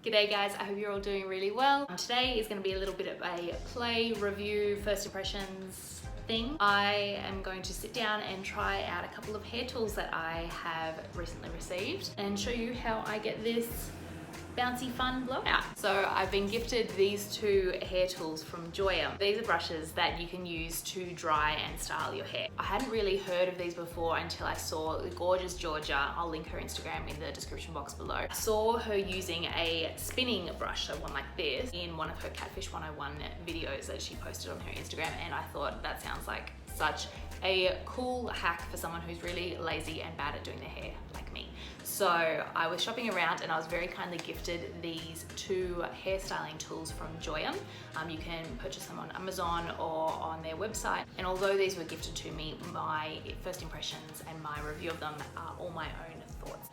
G'day guys, I hope you're all doing really well. Today is going to be a little bit of a play, review, first impressions thing. I am going to sit down and try out a couple of hair tools that I have recently received and show you how I get this bouncy fun blowout. So I've been gifted these two hair tools from Joyyum. These are brushes that you can use to dry and style your hair. I hadn't really heard of these before until I saw the gorgeous Georgia, I'll link her Instagram in the description box below. I saw her using a spinning brush, so one like this, in one of her Catfish 101 videos that she posted on her Instagram, and I thought that sounds like such a cool hack for someone who's really lazy and bad at doing their hair like me. So I was shopping around and I was very kindly gifted these two hairstyling tools from Joyyum. You can purchase them on Amazon or on their website. And although these were gifted to me, my first impressions and my review of them are all my own thoughts.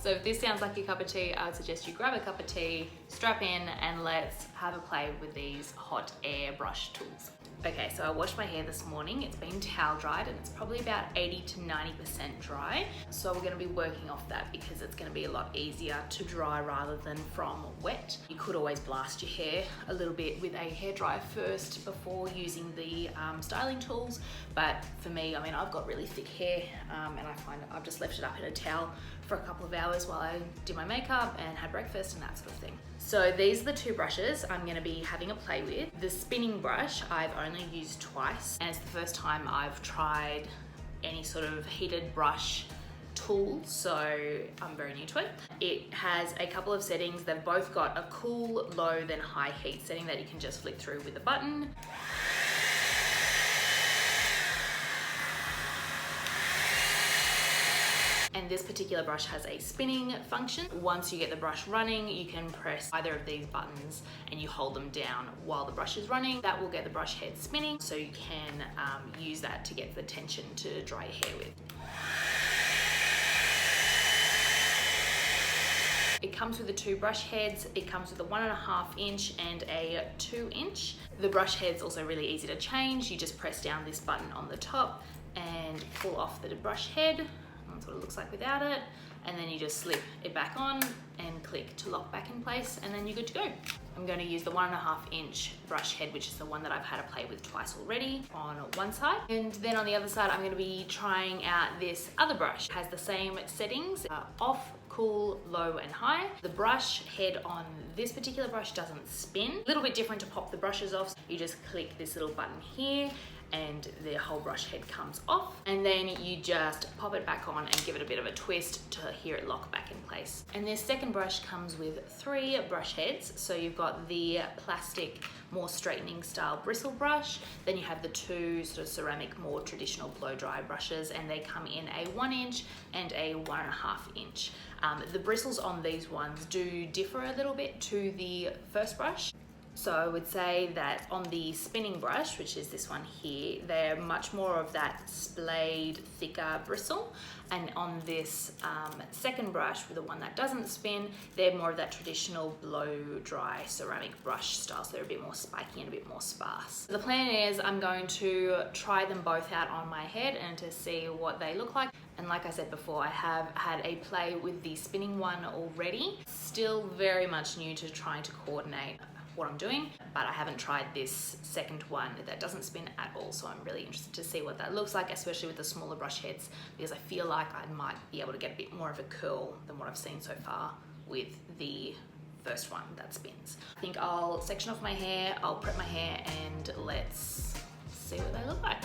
So if this sounds like your cup of tea, I would suggest you grab a cup of tea, strap in, and let's have a play with these hot air brush tools. Okay, so I washed my hair this morning. It's been towel dried and it's probably about 80 to 90% dry. So we're gonna be working off that because it's gonna be a lot easier to dry rather than from wet. You could always blast your hair a little bit with a hairdryer first before using the styling tools. But for me, I mean, I've got really thick hair and I find I've just left it up in a towel for a couple of hours while I did my makeup and had breakfast and that sort of thing. So these are the two brushes I'm going to be having a play with. The spinning brush I've only used twice, and it's the first time I've tried any sort of heated brush tool, so I'm very new to it. It has a couple of settings. They've both got a cool, low, then high heat setting that you can just flick through with a button. And this particular brush has a spinning function. Once you get the brush running, you can press either of these buttons and you hold them down while the brush is running. That will get the brush head spinning, so you can use that to get the tension to dry your hair with. It comes with the two brush heads. It comes with a 1.5 inch and a 2 inch. The brush head's also really easy to change. You just press down this button on the top and pull off the brush head. That's what it looks like without it, and then you just slip it back on and click to lock back in place, and then you're good to go. I'm going to use the 1.5 inch brush head, which is the one that I've had to play with twice already, on one side, and then on the other side I'm going to be trying out this other brush. It has the same settings, off, cool, low and high. The brush head on this particular brush doesn't spin. A little bit different to pop the brushes off. You just click this little button here and the whole brush head comes off, and then you just pop it back on and give it a bit of a twist to hear it lock back in place. And this second brush comes with 3 brush heads. So you've got the plastic, more straightening style bristle brush, then you have the 2 sort of ceramic, more traditional blow dry brushes, and they come in a 1 inch and a 1.5 inch. The bristles on these ones do differ a little bit to the first brush. So I would say that on the spinning brush, which is this one here, they're much more of that splayed, thicker bristle. And on this second brush, with the one that doesn't spin, they're more of that traditional blow dry ceramic brush style. So they're a bit more spiky and a bit more sparse. The plan is I'm going to try them both out on my head and to see what they look like. And like I said before, I have had a play with the spinning one already. Still very much new to trying to coordinate what I'm doing, but I haven't tried this second one that doesn't spin at all, so I'm really interested to see what that looks like, especially with the smaller brush heads, because I feel like I might be able to get a bit more of a curl than what I've seen so far with the first one that spins. I think I'll section off my hair, I'll prep my hair, and let's see what they look like.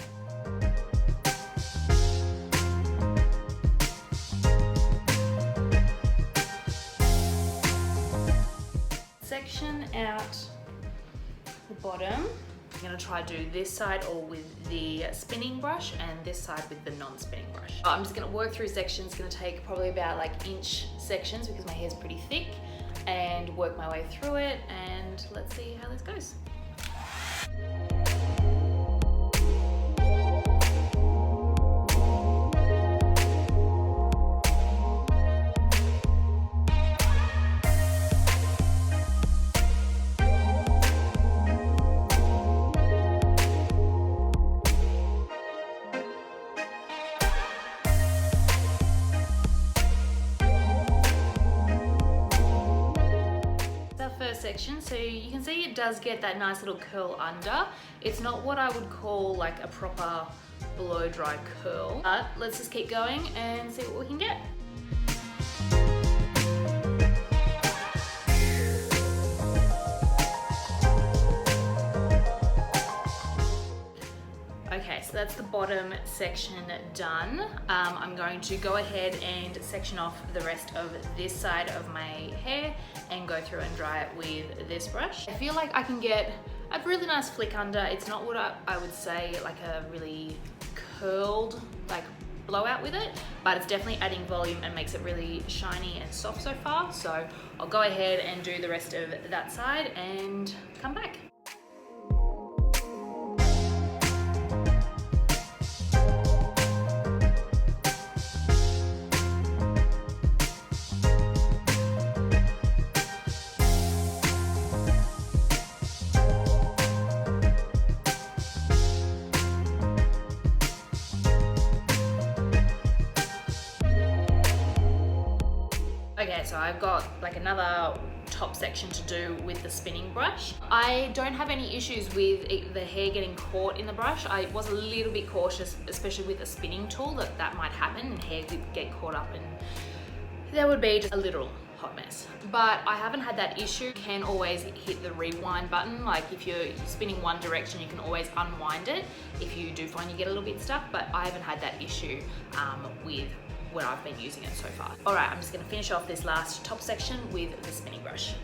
Section out the bottom. I'm going to try to do this side all with the spinning brush and this side with the non-spinning brush. I'm just going to work through sections. It's going to take probably about like inch sections because my hair's pretty thick, and work my way through it, and let's see how this goes. first section. So you can see it does get that nice little curl under. It's not what I would call like a proper blow dry curl, but let's just keep going and see what we can get. Okay, so that's the bottom section done. I'm going to go ahead and section off the rest of this side of my hair and go through and dry it with this brush. I feel like I can get a really nice flick under. It's not what I would say like a really curled like blowout with it, but it's definitely adding volume and makes it really shiny and soft so far. So I'll go ahead and do the rest of that side and come back. Okay, so I've got like another top section to do with the spinning brush. I don't have any issues with the hair getting caught in the brush. I was a little bit cautious, especially with a spinning tool, that might happen and hair would get caught up and there would be just a literal hot mess. But I haven't had that issue. You can always hit the rewind button. Like if you're spinning one direction, you can always unwind it if you do find you get a little bit stuck, but I haven't had that issue with when I've been using it so far. All right, I'm just gonna finish off this last top section with the spinning brush.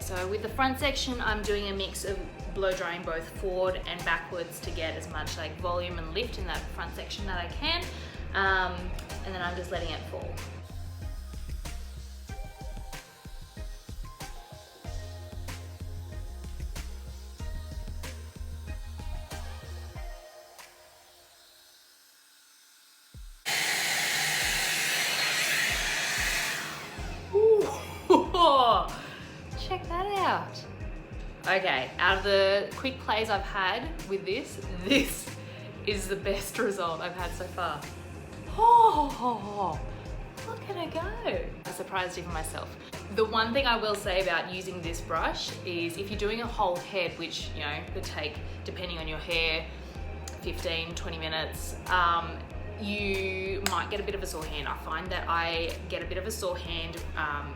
So with the front section, I'm doing a mix of blow drying both forward and backwards to get as much like volume and lift in that front section that I can, and then I'm just letting it fall. Ooh. Check that out. Okay, out of the quick plays I've had with this is the best result I've had so far. Oh, look at it go. I'm surprised even myself. The one thing I will say about using this brush is if you're doing a whole head, which you know could take, depending on your hair, 15, 20 minutes, you might get a bit of a sore hand. I find that I get a bit of a sore hand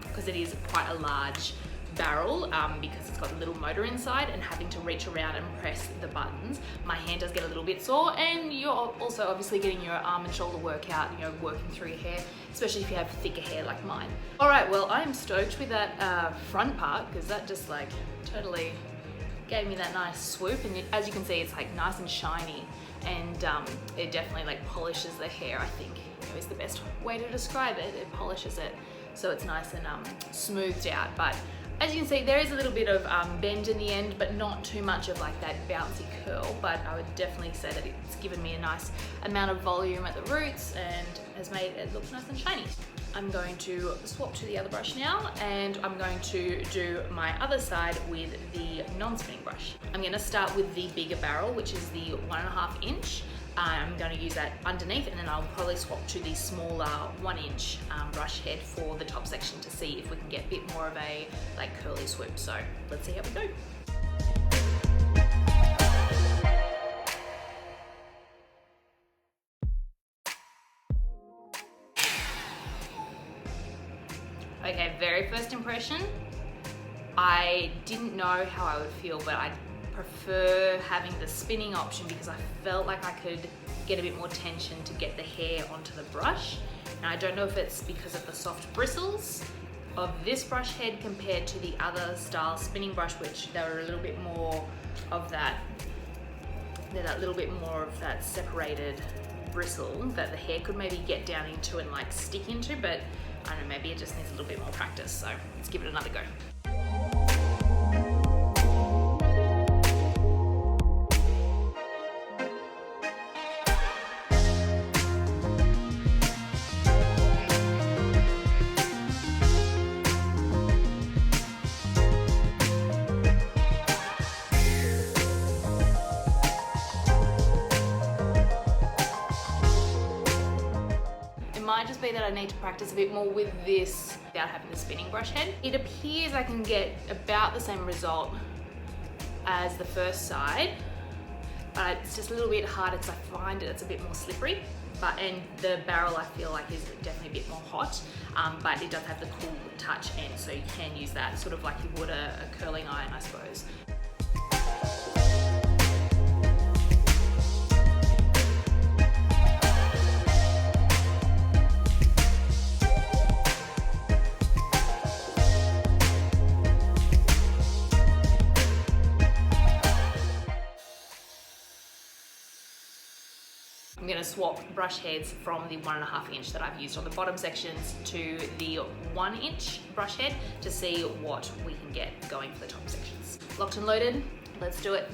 because it is quite a large barrel because it's got a little motor inside, and having to reach around and press the buttons, my hand does get a little bit sore, and you're also obviously getting your arm and shoulder workout, you know, working through your hair, especially if you have thicker hair like mine. All right, well, I am stoked with that front part because that just like totally gave me that nice swoop, and as you can see, it's like nice and shiny, and it definitely like polishes the hair, I think, you know, is the best way to describe it. It polishes it so it's nice and smoothed out. But as you can see, there is a little bit of bend in the end, but not too much of like that bouncy curl, but I would definitely say that it's given me a nice amount of volume at the roots and has made it look nice and shiny. I'm going to swap to the other brush now, and I'm going to do my other side with the non-spinning brush. I'm going to start with the bigger barrel, which is the 1.5 inch. I'm going to use that underneath, and then I'll probably swap to the smaller 1 inch brush head for the top section to see if we can get a bit more of a like curly swoop. So let's see how we go. Okay, very first impression, I didn't know how I would feel, but I prefer having the spinning option because I felt like I could get a bit more tension to get the hair onto the brush. Now I don't know if it's because of the soft bristles of this brush head compared to the other style spinning brush, which they were a little bit more of that, they're that little bit more of that separated bristle that the hair could maybe get down into and like stick into, but I don't know, maybe it just needs a little bit more practice, so let's give it another go. might just be that I need to practice a bit more with this without having the spinning brush head. It appears I can get about the same result as the first side, but it's just a little bit harder because I find it's a bit more slippery. And the barrel I feel like is definitely a bit more hot, but it does have the cool touch end, so you can use that sort of like you would a curling iron, I suppose. I'm going to swap brush heads from the 1.5 inch that I've used on the bottom sections to the 1 inch brush head to see what we can get going for the top sections. Locked and loaded, let's do it.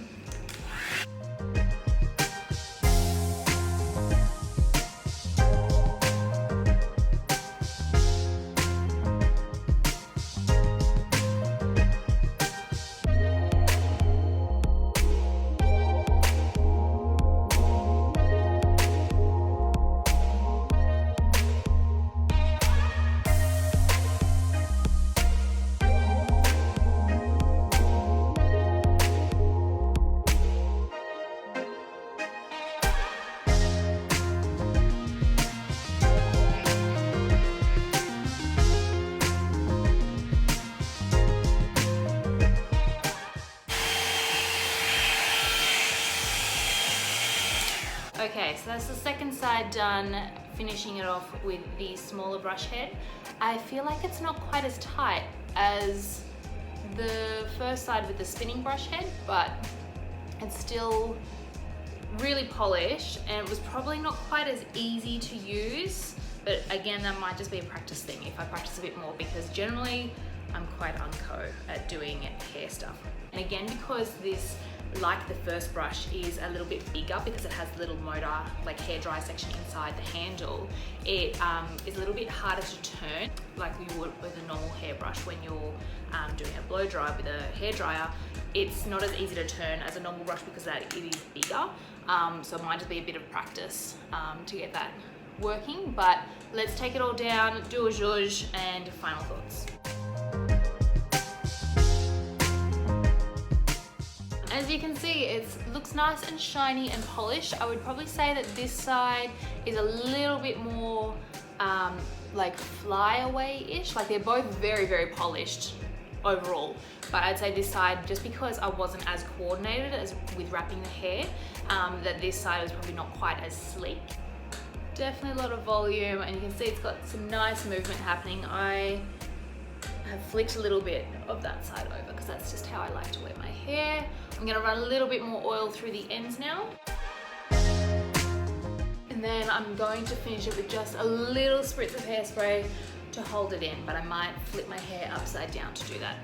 Okay, so that's the second side done, finishing it off with the smaller brush head. I feel like it's not quite as tight as the first side with the spinning brush head, but it's still really polished, and it was probably not quite as easy to use, but again, that might just be a practice thing if I practice a bit more, because generally I'm quite unco at doing hair stuff. And again, because this, like the first brush, is a little bit bigger because it has the little motor, like hairdryer section inside the handle, it is a little bit harder to turn like you would with a normal hairbrush when you're doing a blow dry with a hairdryer. It's not as easy to turn as a normal brush because it is bigger, so it might just be a bit of practice to get that working. But let's take it all down, do a zhuzh, and final thoughts. As you can see, it looks nice and shiny and polished. I would probably say that this side is a little bit more like flyaway-ish. Like they're both very, very polished overall. But I'd say this side, just because I wasn't as coordinated as with wrapping the hair, that this side was probably not quite as sleek. Definitely a lot of volume, and you can see it's got some nice movement happening. I have flicked a little bit of that side over because that's just how I like to wear my hair. I'm going to run a little bit more oil through the ends now. And then I'm going to finish it with just a little spritz of hairspray to hold it in, but I might flip my hair upside down to do that.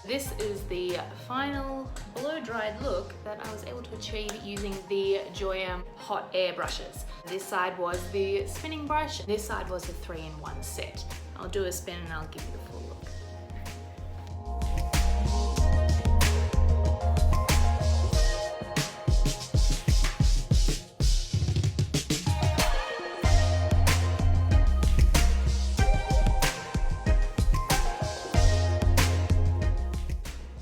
This is the final blow-dried look that I was able to achieve using the Joyyum Hot Air brushes. This side was the spinning brush, this side was the 3-in-1 set. I'll do a spin and I'll give you the full look.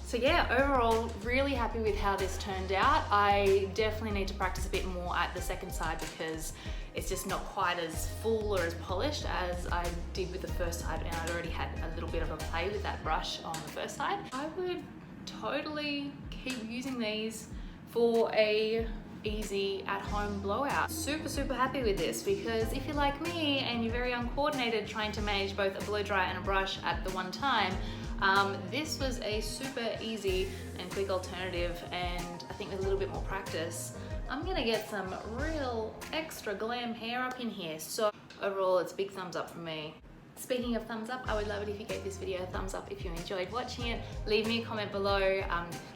So yeah, overall, really happy with how this turned out. I definitely need to practice a bit more at the second side because it's just not quite as full or as polished as I did with the first side, and I'd already had a little bit of a play with that brush on the first side. I would totally keep using these for a easy at-home blowout. Super happy with this, because if you're like me and you're very uncoordinated trying to manage both a blow dry and a brush at the one time, this was a super easy and quick alternative, and I think with a little bit more practice, I'm gonna get some real extra glam hair up in here. So overall, it's a big thumbs up from me. Speaking of thumbs up, I would love it if you gave this video a thumbs up if you enjoyed watching it. Leave me a comment below,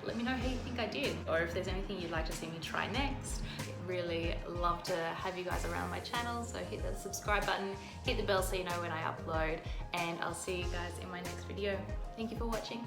let me know how you think I did, or if there's anything you'd like to see me try next. Really love to have you guys around my channel, so hit that subscribe button, hit the bell so you know when I upload, and I'll see you guys in my next video. Thank you for watching.